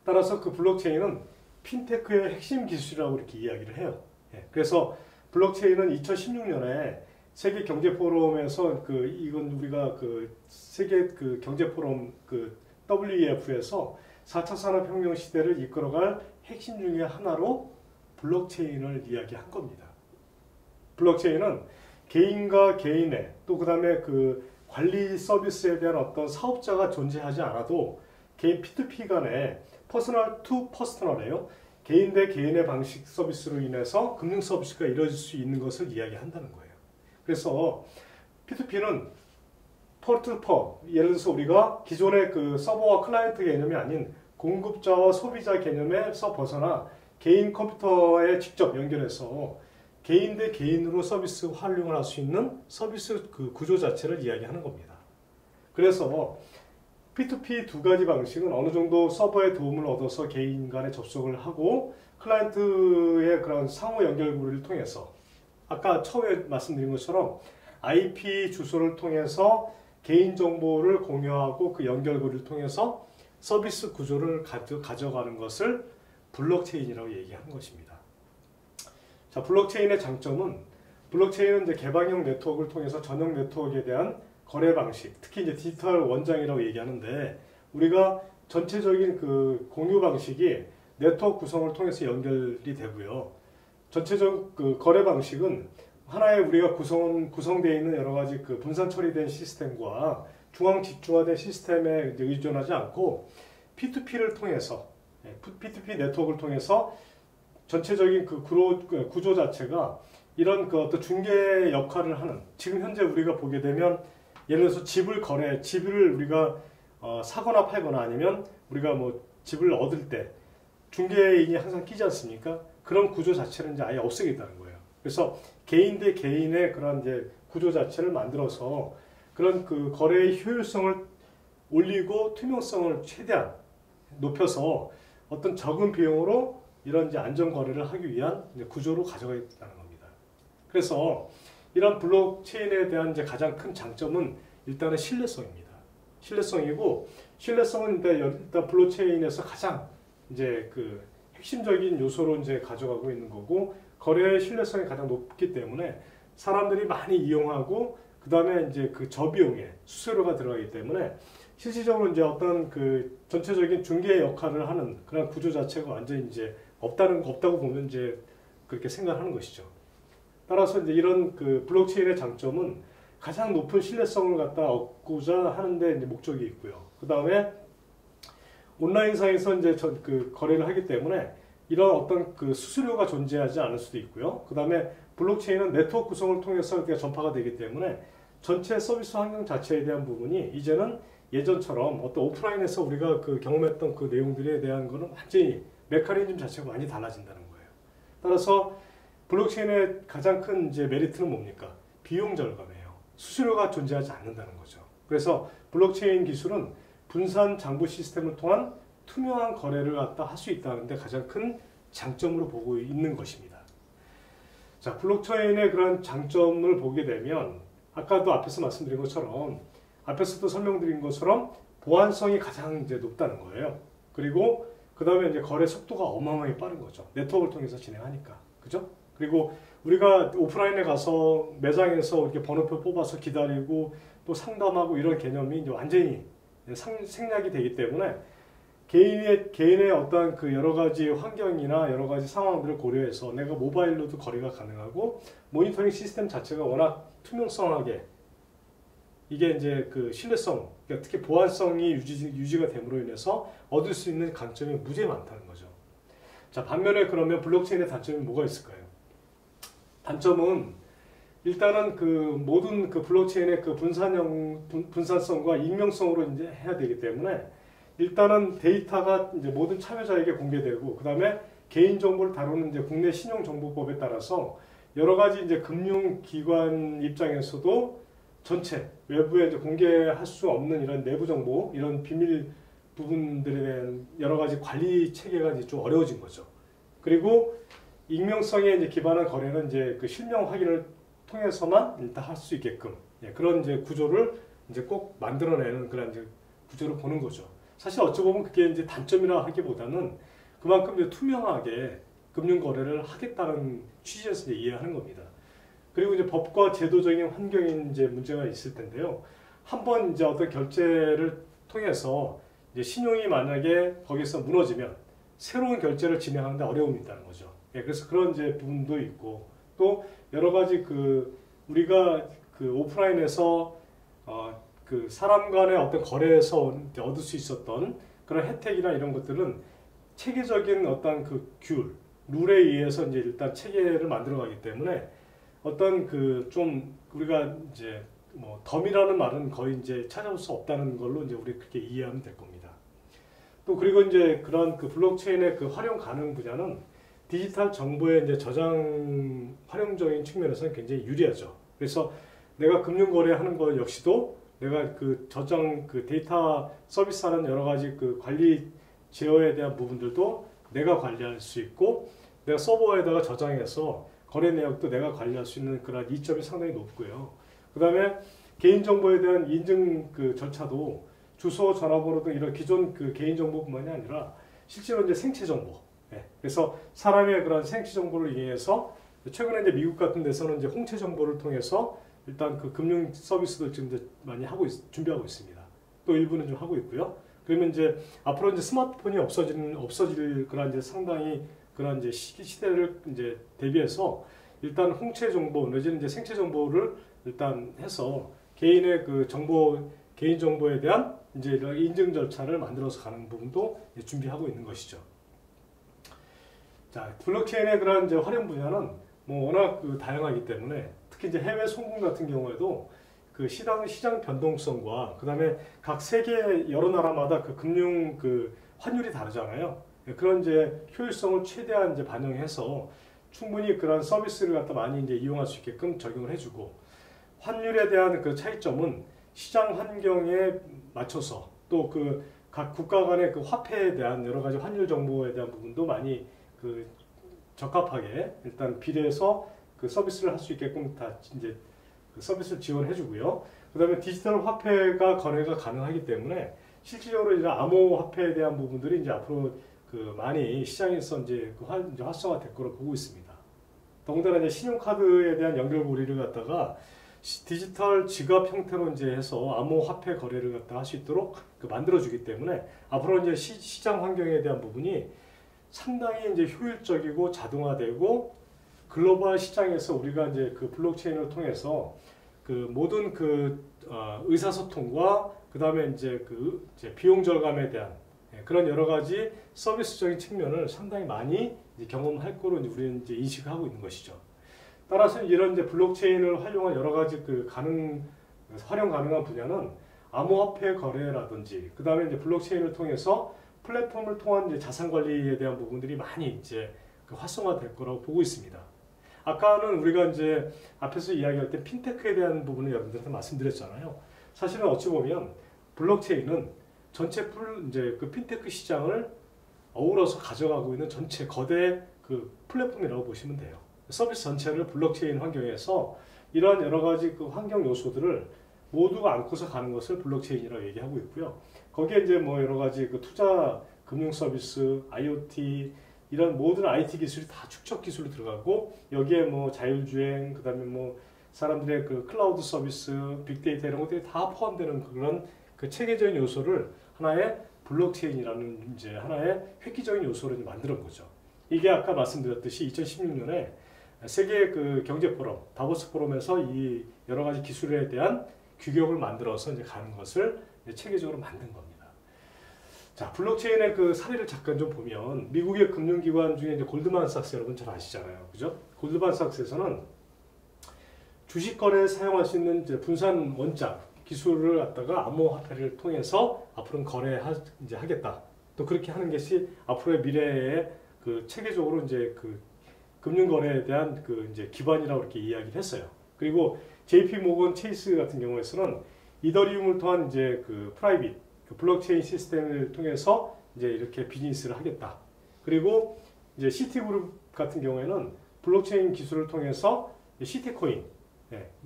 따라서 그 블록체인은 핀테크의 핵심 기술이라고 이렇게 이야기를 해요. 그래서 블록체인은 2016년에 세계 경제 포럼에서 이건 우리가 세계 경제 포럼 WEF에서 4차 산업혁명 시대를 이끌어갈 핵심 중에 하나로 블록체인을 이야기한 겁니다. 블록체인은 개인과 개인의 또 그다음에 그 관리 서비스에 대한 어떤 사업자가 존재하지 않아도 개인 P2P 간에 퍼스널 투 퍼스널이에요. 개인 대 개인의 방식 서비스로 인해서 금융 서비스가 이루어질 수 있는 것을 이야기한다는 거예요. 그래서 P2P는 퍼 예를 들어서 우리가 기존의 그 서버와 클라이언트 개념이 아닌 공급자와 소비자 개념에서 벗어나 개인 컴퓨터에 직접 연결해서 개인 대 개인으로 서비스 활용을 할 수 있는 서비스 그 구조 자체를 이야기하는 겁니다. 그래서 P2P 두 가지 방식은 어느 정도 서버의 도움을 얻어서 개인 간에 접속을 하고 클라이언트의 그런 상호 연결고리를 통해서 아까 처음에 말씀드린 것처럼 IP 주소를 통해서 개인정보를 공유하고 그 연결고리를 통해서 서비스 구조를 가져가는 것을 블록체인이라고 얘기하는 것입니다. 자, 블록체인의 장점은 블록체인은 이제 개방형 네트워크를 통해서 전용 네트워크에 대한 거래 방식, 특히 이제 디지털 원장이라고 얘기하는데 우리가 전체적인 그 공유 방식이 네트워크 구성을 통해서 연결이 되고요. 전체적 그 거래 방식은 하나의 우리가 구성되어 있는 여러 가지 그 분산 처리된 시스템과 중앙 집중화된 시스템에 의존하지 않고 P2P를 통해서 P2P 네트워크를 통해서 전체적인 그 구조 자체가 이런 그 어떤 중개 역할을 하는, 지금 현재 우리가 보게 되면 예를 들어서 집을 우리가 사거나 팔거나 아니면 우리가 뭐 집을 얻을 때 중개인이 항상 끼지 않습니까? 그런 구조 자체는 이제 아예 없애겠다는 거예요. 그래서 개인 대 개인의 그런 이제 구조 자체를 만들어서 그런 그 거래의 효율성을 올리고 투명성을 최대한 높여서 어떤 적은 비용으로 이런 이제 안전 거래를 하기 위한 이제 구조로 가져가겠다는 겁니다. 그래서 이런 블록체인에 대한 이제 가장 큰 장점은 일단은 신뢰성입니다. 신뢰성이고, 신뢰성은 일단 블록체인에서 가장 이제 그 핵심적인 요소로 이제 가져가고 있는 거고, 거래의 신뢰성이 가장 높기 때문에 사람들이 많이 이용하고, 그 다음에 이제 그 저비용에 수수료가 들어가기 때문에 실질적으로 이제 어떤 그 전체적인 중개 역할을 하는 그런 구조 자체가 완전히 이제 없다고 보면 이제 그렇게 생각하는 것이죠. 따라서 이제 이런 그 블록체인의 장점은 가장 높은 신뢰성을 갖다 얻고자 하는데 이제 목적이 있고요. 그 다음에 온라인상에서 이제 그 거래를 하기 때문에 이런 어떤 그 수수료가 존재하지 않을 수도 있고요. 그 다음에 블록체인은 네트워크 구성을 통해서 전파가 되기 때문에 전체 서비스 환경 자체에 대한 부분이 이제는 예전처럼 어떤 오프라인에서 우리가 그 경험했던 그 내용들에 대한 거는 완전히 메커니즘 자체가 많이 달라진다는 거예요. 따라서 블록체인의 가장 큰 이제 메리트는 뭡니까? 비용 절감이에요. 수수료가 존재하지 않는다는 거죠. 그래서 블록체인 기술은 분산 장부 시스템을 통한 투명한 거래를 갖다 할 수 있다는 데 가장 큰 장점으로 보고 있는 것입니다. 자, 블록체인의 그런 장점을 보게 되면 아까도 앞에서 말씀드린 것처럼, 앞에서도 설명드린 것처럼 보안성이 가장 이제 높다는 거예요. 그리고 그 다음에 이제 거래 속도가 어마어마하게 빠른 거죠. 네트워크를 통해서 진행하니까. 그죠? 그리고 우리가 오프라인에 가서 매장에서 이렇게 번호표 뽑아서 기다리고 또 상담하고 이런 개념이 이제 완전히 생략이 되기 때문에 개인의 어떤 그 여러 가지 환경이나 여러 가지 상황들을 고려해서 내가 모바일로도 거래가 가능하고, 모니터링 시스템 자체가 워낙 투명성하게, 이게 이제 그 신뢰성, 그러니까 특히 보안성이 유지가 됨으로 인해서 얻을 수 있는 강점이 무지하게 많다는 거죠. 자, 반면에 그러면 블록체인의 단점이 뭐가 있을까요? 단점은 일단은 그 모든 그 블록체인의 그 분산성과 익명성으로 이제 해야 되기 때문에 일단은 데이터가 이제 모든 참여자에게 공개되고, 그 다음에 개인 정보를 다루는 이제 국내 신용정보법에 따라서 여러 가지 이제 금융기관 입장에서도 전체 외부에 이제 공개할 수 없는 이런 내부 정보, 이런 비밀 부분들에 대한 여러 가지 관리 체계가 이제 좀 어려워진 거죠. 그리고 익명성에 이제 기반한 거래는 이제 그 실명 확인을 통해서만 일단 할 수 있게끔, 그런 이제 구조를 이제 꼭 만들어내는 그런 이제 구조를 보는 거죠. 사실 어찌 보면 그게 이제 단점이라 하기보다는 그만큼 이제 투명하게 금융 거래를 하겠다는 취지에서 이제 이해하는 겁니다. 그리고 이제 법과 제도적인 환경인 이제 문제가 있을 텐데요. 한번 이제 어떤 결제를 통해서 이제 신용이 만약에 거기서 무너지면 새로운 결제를 진행하는데 어려움이 있다는 거죠. 그래서 그런 이제 부분도 있고, 또 여러 가지 그 우리가 그 오프라인에서 그 사람 간의 어떤 거래에서 얻을 수 있었던 그런 혜택이나 이런 것들은 체계적인 어떤 그 룰에 의해서 이제 일단 체계를 만들어가기 때문에 어떤 그 좀 우리가 이제 뭐 덤이라는 말은 거의 이제 찾아볼 수 없다는 걸로 이제 우리 그렇게 이해하면 될 겁니다. 또 그리고 이제 그런 그 블록체인의 그 활용 가능 분야는 디지털 정보의 이제 저장 활용적인 측면에서는 굉장히 유리하죠. 그래서 내가 금융 거래하는 것 역시도 내가 그 저장 그 데이터 서비스하는 여러 가지 그 관리 제어에 대한 부분들도 내가 관리할 수 있고, 내가 서버에다가 저장해서 거래 내역도 내가 관리할 수 있는 그런 이점이 상당히 높고요. 그 다음에 개인정보에 대한 인증 그 절차도 주소, 전화번호 등 이런 기존 그 개인정보뿐만이 아니라 실제로 이제 생체정보. 그래서 사람의 그런 생체정보를 이용해서 최근에 이제 미국 같은 데서는 이제 홍채 정보를 통해서 일단 그 금융 서비스들 지금 많이 준비하고 있습니다. 또 일부는 좀 하고 있고요. 그러면 이제 앞으로 이제 스마트폰이 없어질 그런 이제 상당히 그런 이제 시대를 이제 대비해서 일단 홍채 정보 내지는 이제 생체 정보를 일단 해서 개인의 그 개인 정보에 대한 이제 인증 절차를 만들어서 가는 부분도 준비하고 있는 것이죠. 자, 블록체인의 그런 이제 활용 분야는 뭐 워낙 다양하기 때문에 특히 이제 해외 송금 같은 경우에도 그 시장 변동성과 그다음에 각 세계 여러 나라마다 그 금융 그 환율이 다르잖아요. 그런 이제 효율성을 최대한 이제 반영해서 충분히 그런 서비스를 갖다 많이 이제 이용할 수 있게끔 적용을 해주고 환율에 대한 그 차이점은 시장 환경에 맞춰서 또 그 각 국가 간의 그 화폐에 대한 여러 가지 환율 정보에 대한 부분도 많이 그 적합하게 일단 비례해서 그 서비스를 할 수 있게끔 다 이제 그 서비스를 지원해 주고요. 그다음에 디지털 화폐가 거래가 가능하기 때문에 실질적으로 이제 암호화폐에 대한 부분들이 이제 앞으로 그 많이 시장에서 이제 이제 활성화될 거로 보고 있습니다. 더군다나 이제 신용카드에 대한 연결고리를 갖다가 디지털 지갑 형태로 이제 해서 암호화폐 거래를 갖다 할 수 있도록 그 만들어주기 때문에 앞으로 이제 시장 환경에 대한 부분이 상당히 이제 효율적이고 자동화되고 글로벌 시장에서 우리가 이제 그 블록체인을 통해서 그 모든 그 의사소통과 그 다음에 이제 그 이제 비용 절감에 대한 그런 여러 가지 서비스적인 측면을 상당히 많이 이제 경험할 거로 우리는 이제 인식하고 있는 것이죠. 따라서 이런 이제 블록체인을 활용한 여러 가지 그 활용 가능한 분야는 암호화폐 거래라든지 그 다음에 이제 블록체인을 통해서 플랫폼을 통한 이제 자산 관리에 대한 부분들이 많이 이제 그 활성화될 거라고 보고 있습니다. 아까는 우리가 이제 앞에서 이야기할 때 핀테크에 대한 부분을 여러분들한테 말씀드렸잖아요. 사실은 어찌 보면 블록체인은 전체 이제 그 핀테크 시장을 어우러서 가져가고 있는 전체 거대 그 플랫폼이라고 보시면 돼요. 서비스 전체를 블록체인 환경에서 이러한 여러 가지 그 환경 요소들을 모두 안고서 가는 것을 블록체인이라고 얘기하고 있고요. 거기에 이제 뭐 여러 가지 그 투자, 금융 서비스, IoT 이런 모든 IT 기술이 다 축적 기술로 들어가고 여기에 뭐 자율주행, 그다음에 뭐 사람들의 그 클라우드 서비스, 빅데이터 이런 것들이 다 포함되는 그런 그 체계적인 요소를 하나의 블록체인이라는 이제 하나의 획기적인 요소로 만드는 거죠. 이게 아까 말씀드렸듯이 2016년에 세계 그 경제 포럼, 다보스 포럼에서 이 여러 가지 기술에 대한 규격을 만들어서 이제 가는 것을 이제 체계적으로 만든 겁니다. 자, 블록체인의 그 사례를 잠깐 좀 보면 미국의 금융기관 중에 이제 골드만삭스 여러분 잘 아시잖아요, 그죠? 골드만삭스에서는 주식 거래에 사용할 수 있는 이제 분산 원장 기술을 갖다가 암호화폐를 통해서 앞으로는 이제 하겠다. 또 그렇게 하는 것이 앞으로의 미래에 그 체계적으로 이제 그 금융 거래에 대한 그 이제 기반이라고 이렇게 이야기를 했어요. 그리고 JP 모건 체이스 같은 경우에서는 이더리움을 통한 이제 그 프라이빗 그 블록체인 시스템을 통해서 이제 이렇게 비즈니스를 하겠다. 그리고 이제 시티그룹 같은 경우에는 블록체인 기술을 통해서 시티코인,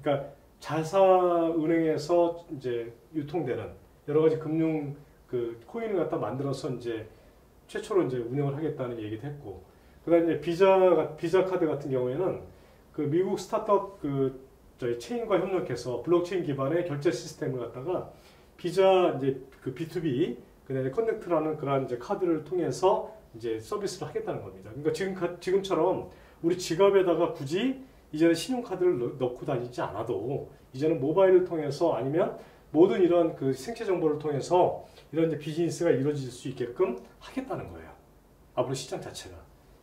그러니까 자사은행에서 이제 유통되는 여러 가지 금융 그 코인을 갖다 만들어서 이제 최초로 이제 운영을 하겠다는 얘기도 했고, 그다음에 비자 카드 같은 경우에는 그 미국 스타트업 그 저희 체인과 협력해서 블록체인 기반의 결제 시스템을 갖다가 비자 이제 그 B2B 그다음에 커넥트라는 그런 이제 카드를 통해서 이제 서비스를 하겠다는 겁니다. 그러니까 지금처럼 우리 지갑에다가 굳이 이제는 신용카드를 넣고 다니지 않아도 이제는 모바일을 통해서 아니면 모든 이런 그 생체 정보를 통해서 이런 이제 비즈니스가 이루어질 수 있게끔 하겠다는 거예요. 앞으로 시장 자체가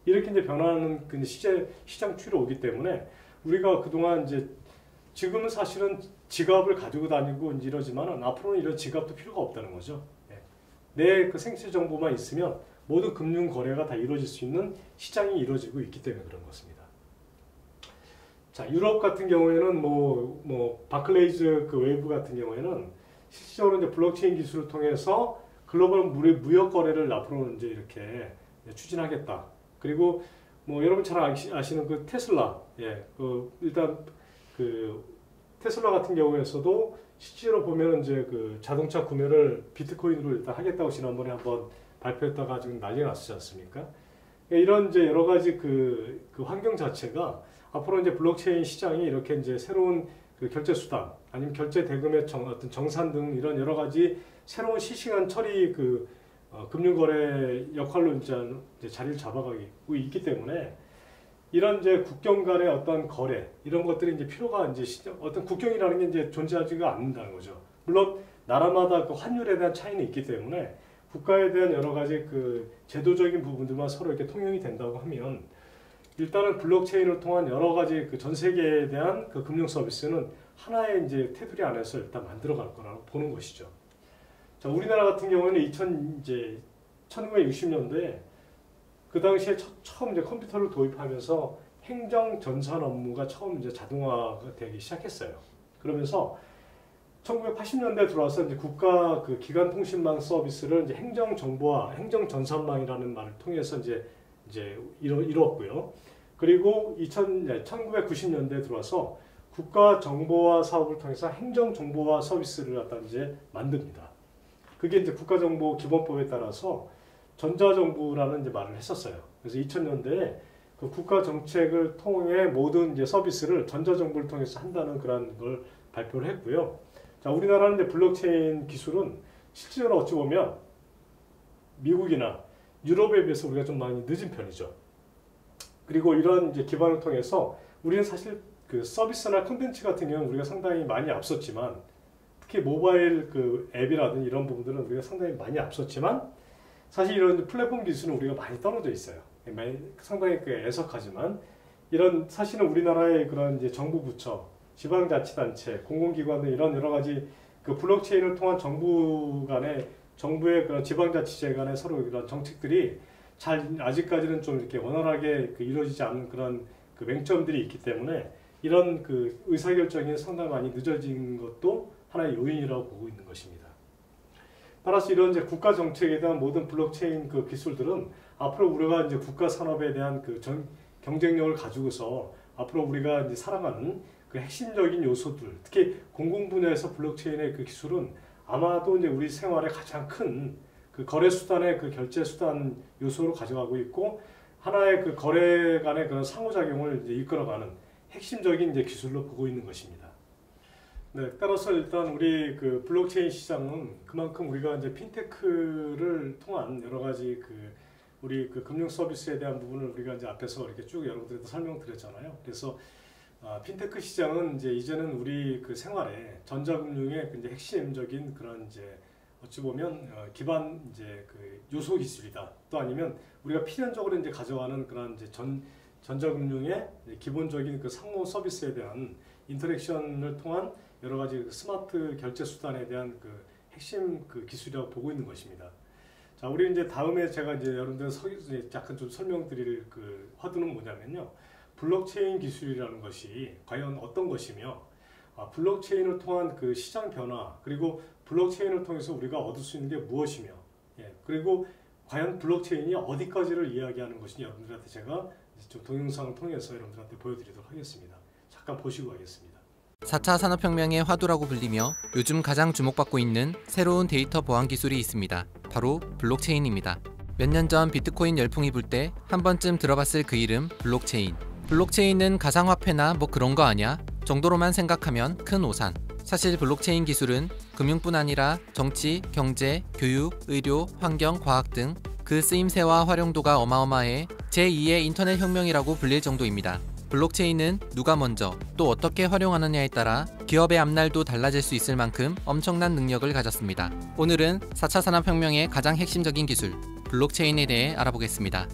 이렇게 이제 변화하는 그 시장 추이로 오기 때문에 우리가 그동안 이제 지금은 사실은 지갑을 가지고 다니고 이러지만은 앞으로는 이런 지갑도 필요가 없다는 거죠. 내 그 생체 정보만 있으면 모든 금융 거래가 다 이루어질 수 있는 시장이 이루어지고 있기 때문에 그런 것입니다. 자, 유럽 같은 경우에는 뭐 바클레이즈 그 웨이브 같은 경우에는 실질적으로 이제 블록체인 기술을 통해서 글로벌 무역 거래를 앞으로는 이제 이렇게 추진하겠다. 그리고 뭐 여러분 잘 아시는 그 테슬라, 일단 그 테슬라 같은 경우에서도 실제로 보면 이제 그 자동차 구매를 비트코인으로 일단 하겠다고 지난번에 한번 발표했다가 지금 난리가 났지 않습니까? 이런 이제 여러 가지 그 환경 자체가 앞으로 이제 블록체인 시장이 이렇게 이제 새로운 그 결제 수단 아니면 결제 대금의 어떤 정산 등 이런 여러 가지 새로운 실시간 처리 그 금융 거래 역할로 이제 자리를 잡아가고 있기 때문에 이런 이제 국경 간의 어떤 거래 이런 것들이 이제 필요가 이제 어떤 국경이라는 게 이제 존재하지가 않는다는 거죠. 물론 나라마다 그 환율에 대한 차이는 있기 때문에 국가에 대한 여러 가지 그 제도적인 부분들만 서로 이렇게 통용이 된다고 하면 일단은 블록체인을 통한 여러 가지 그 전 세계에 대한 그 금융 서비스는 하나의 이제 테두리 안에서 일단 만들어갈 거라고 보는 것이죠. 자, 우리나라 같은 경우에는 1960년대에 그 당시에 처음 이제 컴퓨터를 도입하면서 행정 전산 업무가 처음 이제 자동화가 되기 시작했어요. 그러면서 1980년대 들어와서 이제 국가 그 기관 통신망 서비스를 이제 행정 정보화, 행정 전산망이라는 말을 통해서 이제 이루었고요. 그리고 1990년대에 들어와서 국가 정보화 사업을 통해서 행정 정보화 서비스를 갖다 이제 만듭니다. 그게 이제 국가정보 기본법에 따라서 전자정부라는 이제 말을 했었어요. 그래서 2000년대에 그 국가 정책을 통해 모든 이제 서비스를 전자정부를 통해서 한다는 그런 걸 발표를 했고요. 자, 우리나라는 이제 블록체인 기술은 실제로 어찌 보면 미국이나 유럽에 비해서 우리가 좀 많이 늦은 편이죠. 그리고 이런 이제 기반을 통해서 우리는 사실 그 서비스나 콘텐츠 같은 경우는 우리가 상당히 많이 앞섰지만 특히 모바일 그 앱이라든지 이런 부분들은 우리가 상당히 많이 앞섰지만 사실 이런 플랫폼 기술은 우리가 많이 떨어져 있어요. 상당히 애석하지만 이런 사실은 우리나라의 그런 이제 정부 부처, 지방자치단체, 공공기관들 이런 여러 가지 그 블록체인을 통한 정부의 그런 지방자치제 간의 서로 이런 정책들이 아직까지는 좀 이렇게 원활하게 이루어지지 않는 그런 그 맹점들이 있기 때문에 이런 그 의사결정이 상당히 많이 늦어진 것도 하나의 요인이라고 보고 있는 것입니다. 따라서 이런 이제 국가 정책에 대한 모든 블록체인 그 기술들은 앞으로 우리가 이제 국가 산업에 대한 그 경쟁력을 가지고서 앞으로 우리가 이제 살아가는 그 핵심적인 요소들, 특히 공공 분야에서 블록체인의 그 기술은 아마도 이제 우리 생활의 가장 큰 그 거래 수단의 그 결제 수단 요소로 가져가고 있고 하나의 그 거래 간의 그런 상호작용을 이제 이끌어가는 핵심적인 이제 기술로 보고 있는 것입니다. 네, 따라서 일단 우리 그 블록체인 시장은 그만큼 우리가 이제 핀테크를 통한 여러 가지 우리 그 금융 서비스에 대한 부분을 우리가 이제 앞에서 이렇게 쭉 여러분들한테 설명드렸잖아요. 그래서 핀테크 시장은 이제는 우리 그 생활에 전자금융의 이제 핵심적인 그런 이제 어찌 보면 기반 이제 그 요소 기술이다. 또 아니면 우리가 필연적으로 이제 가져가는 그런 이제 전자금융의 기본적인 그 상호 서비스에 대한 인터랙션을 통한 여러 가지 스마트 결제 수단에 대한 그 핵심 그 기술이라고 보고 있는 것입니다. 자, 우리 이제 다음에 제가 이제 여러분들 약간 좀 설명드릴 그 화두는 뭐냐면요. 블록체인 기술이라는 것이 과연 어떤 것이며, 블록체인을 통한 그 시장 변화, 그리고 블록체인을 통해서 우리가 얻을 수 있는 게 무엇이며, 그리고 과연 블록체인이 어디까지를 이야기하는 것인지 여러분들한테 제가 좀 동영상을 통해서 여러분들한테 보여드리도록 하겠습니다. 잠깐 보시고 가겠습니다.
4차 산업혁명의 화두라고 불리며 요즘 가장 주목받고 있는 새로운 데이터 보안 기술이 있습니다. 바로 블록체인입니다. 몇 년 전 비트코인 열풍이 불 때 한 번쯤 들어봤을 그 이름 블록체인. 블록체인은 가상화폐나 뭐 그런 거 아냐? 정도로만 생각하면 큰 오산. 사실 블록체인 기술은 금융뿐 아니라 정치, 경제, 교육, 의료, 환경, 과학 등 그 쓰임새와 활용도가 어마어마해 제2의 인터넷 혁명이라고 불릴 정도입니다. 블록체인은 누가 먼저 또 어떻게 활용하느냐에 따라 기업의 앞날도 달라질 수 있을 만큼 엄청난 능력을 가졌습니다. 오늘은 4차 산업혁명의 가장 핵심적인 기술, 블록체인에 대해 알아보겠습니다.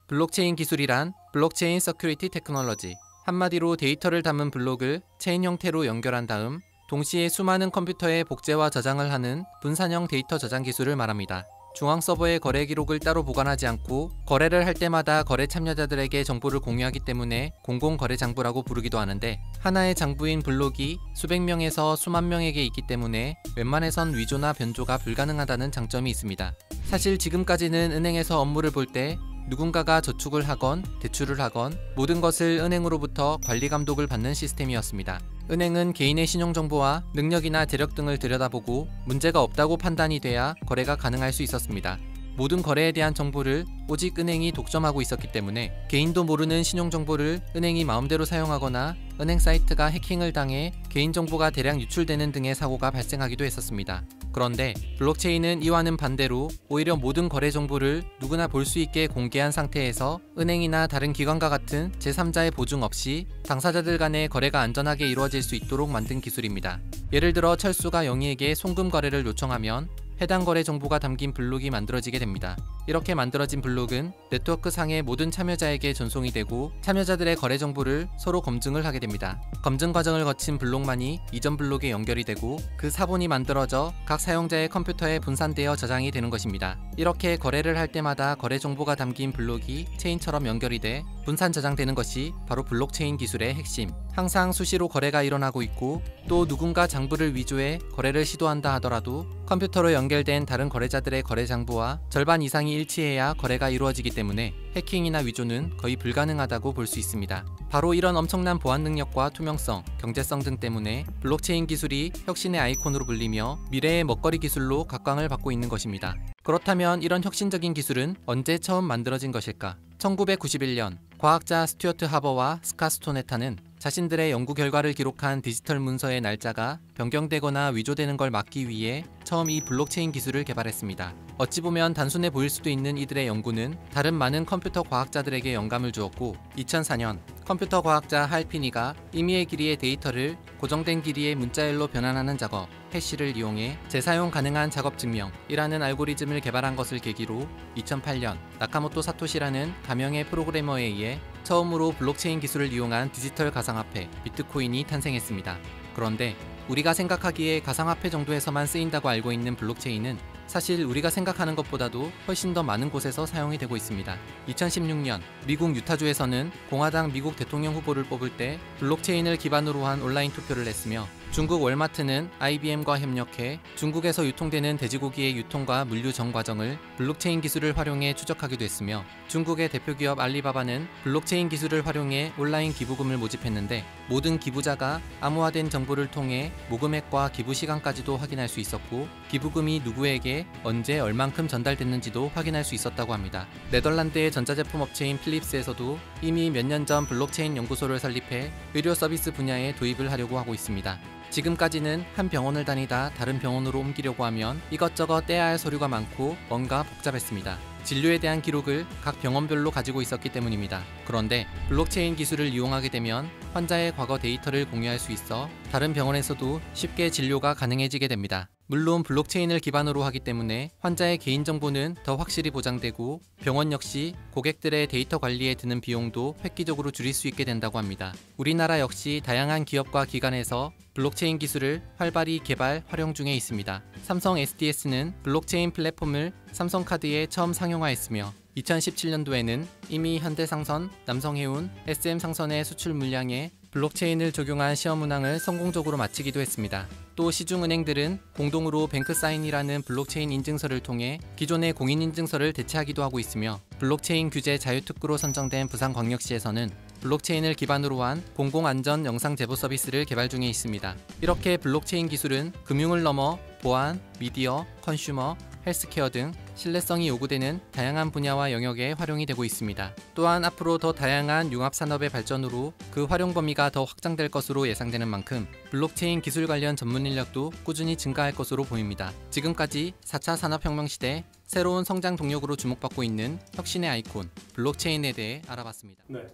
블록체인 기술이란 블록체인 서큐리티 테크놀로지, 한마디로 데이터를 담은 블록을 체인 형태로 연결한 다음 동시에 수많은 컴퓨터에 복제와 저장을 하는 분산형 데이터 저장 기술을 말합니다. 중앙 서버의 거래 기록을 따로 보관하지 않고 거래를 할 때마다 거래 참여자들에게 정보를 공유하기 때문에 공공거래장부라고 부르기도 하는데, 하나의 장부인 블록이 수백 명에서 수만 명에게 있기 때문에 웬만해선 위조나 변조가 불가능하다는 장점이 있습니다. 사실 지금까지는 은행에서 업무를 볼 때 누군가가 저축을 하건 대출을 하건 모든 것을 은행으로부터 관리 감독을 받는 시스템이었습니다. 은행은 개인의 신용정보와 능력이나 재력 등을 들여다보고 문제가 없다고 판단이 돼야 거래가 가능할 수 있었습니다. 모든 거래에 대한 정보를 오직 은행이 독점하고 있었기 때문에 개인도 모르는 신용정보를 은행이 마음대로 사용하거나 은행 사이트가 해킹을 당해 개인정보가 대량 유출되는 등의 사고가 발생하기도 했었습니다. 그런데 블록체인은 이와는 반대로 오히려 모든 거래 정보를 누구나 볼 수 있게 공개한 상태에서 은행이나 다른 기관과 같은 제3자의 보증 없이 당사자들 간의 거래가 안전하게 이루어질 수 있도록 만든 기술입니다. 예를 들어 철수가 영희에게 송금 거래를 요청하면 해당 거래 정보가 담긴 블록이 만들어지게 됩니다. 이렇게 만들어진 블록은 네트워크 상의 모든 참여자에게 전송이 되고 참여자들의 거래 정보를 서로 검증을 하게 됩니다. 검증 과정을 거친 블록만이 이전 블록에 연결이 되고 그 사본이 만들어져 각 사용자의 컴퓨터에 분산되어 저장이 되는 것입니다. 이렇게 거래를 할 때마다 거래 정보가 담긴 블록이 체인처럼 연결이 돼 분산 저장되는 것이 바로 블록체인 기술의 핵심. 항상 수시로 거래가 일어나고 있고 또 누군가 장부를 위조해 거래를 시도한다 하더라도 컴퓨터로 연결된 다른 거래자들의 거래 장부와 절반 이상이 일치해야 거래가 이루어지기 때문에 해킹이나 위조는 거의 불가능하다고 볼 수 있습니다. 바로 이런 엄청난 보안 능력과 투명성, 경제성 등 때문에 블록체인 기술이 혁신의 아이콘으로 불리며 미래의 먹거리 기술로 각광을 받고 있는 것입니다. 그렇다면 이런 혁신적인 기술은 언제 처음 만들어진 것일까? 1991년 과학자 스튜어트 하버와 스캇 스토네타는 자신들의 연구 결과를 기록한 디지털 문서의 날짜가 변경되거나 위조되는 걸 막기 위해 처음 이 블록체인 기술을 개발했습니다. 어찌 보면 단순해 보일 수도 있는 이들의 연구는 다른 많은 컴퓨터 과학자들에게 영감을 주었고 2004년 컴퓨터 과학자 할 피니가 임의의 길이의 데이터를 고정된 길이의 문자열로 변환하는 작업 해시를 이용해 재사용 가능한 작업 증명이라는 알고리즘을 개발한 것을 계기로 2008년 나카모토 사토시라는 가명의 프로그래머에 의해 처음으로 블록체인 기술을 이용한 디지털 가상화폐 비트코인이 탄생했습니다. 그런데 우리가 생각하기에 가상화폐 정도에서만 쓰인다고 알고 있는 블록체인은 사실 우리가 생각하는 것보다도 훨씬 더 많은 곳에서 사용이 되고 있습니다. 2016년 미국 유타주에서는 공화당 미국 대통령 후보를 뽑을 때 블록체인을 기반으로 한 온라인 투표를 했으며 중국 월마트는 IBM과 협력해 중국에서 유통되는 돼지고기의 유통과 물류 전 과정을 블록체인 기술을 활용해 추적하기도 했으며 중국의 대표 기업 알리바바는 블록체인 기술을 활용해 온라인 기부금을 모집했는데 모든 기부자가 암호화된 정보를 통해 모금액과 기부 시간까지도 확인할 수 있었고 기부금이 누구에게 언제 얼만큼 전달됐는지도 확인할 수 있었다고 합니다. 네덜란드의 전자제품 업체인 필립스에서도 이미 몇 년 전 블록체인 연구소를 설립해 의료 서비스 분야에 도입을 하려고 하고 있습니다. 지금까지는 한 병원을 다니다 다른 병원으로 옮기려고 하면 이것저것 떼야 할 서류가 많고 뭔가 복잡했습니다. 진료에 대한 기록을 각 병원별로 가지고 있었기 때문입니다. 그런데 블록체인 기술을 이용하게 되면 환자의 과거 데이터를 공유할 수 있어 다른 병원에서도 쉽게 진료가 가능해지게 됩니다. 물론 블록체인을 기반으로 하기 때문에 환자의 개인정보는 더 확실히 보장되고 병원 역시 고객들의 데이터 관리에 드는 비용도 획기적으로 줄일 수 있게 된다고 합니다. 우리나라 역시 다양한 기업과 기관에서 블록체인 기술을 활발히 개발, 활용 중에 있습니다. 삼성 SDS는 블록체인 플랫폼을 삼성카드에 처음 상용화했으며 2017년도에는 이미 현대상선, 남성해운, SM상선의 수출 물량에 블록체인을 적용한 시험 운항을 성공적으로 마치기도 했습니다. 또 시중은행들은 공동으로 뱅크사인이라는 블록체인 인증서를 통해 기존의 공인인증서를 대체하기도 하고 있으며 블록체인 규제 자유특구로 선정된 부산광역시에서는 블록체인을 기반으로 한 공공안전 영상 제보 서비스를 개발 중에 있습니다. 이렇게 블록체인 기술은 금융을 넘어 보안, 미디어, 컨슈머, 헬스케어 등 신뢰성이 요구되는 다양한 분야와 영역에 활용이 되고 있습니다. 또한 앞으로 더 다양한 융합산업의 발전으로 그 활용 범위가 더 확장될 것으로 예상되는 만큼 블록체인 기술 관련 전문 인력도 꾸준히 증가할 것으로 보입니다. 지금까지 4차 산업혁명 시대 새로운 성장 동력으로 주목받고 있는 혁신의 아이콘 블록체인에 대해 알아봤습니다.
네.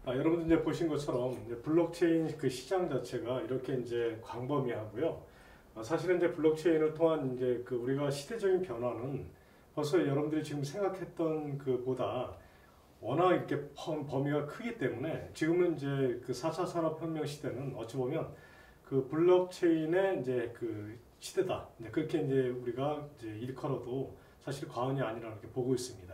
여러분들 이제 보신 것처럼 이제 블록체인 그 시장 자체가 이렇게 이제 광범위하고요. 사실은 이제 블록체인을 통한 이제 그 우리가 시대적인 변화는 벌써 여러분들이 지금 생각했던 그보다 워낙 이렇게 범위가 크기 때문에 지금은 이제 그 4차 산업혁명 시대는 어찌 보면 그 블록체인의 이제 그 시대다. 그렇게 이제 우리가 이제 일컬어도 사실 과언이 아니라고 보고 있습니다.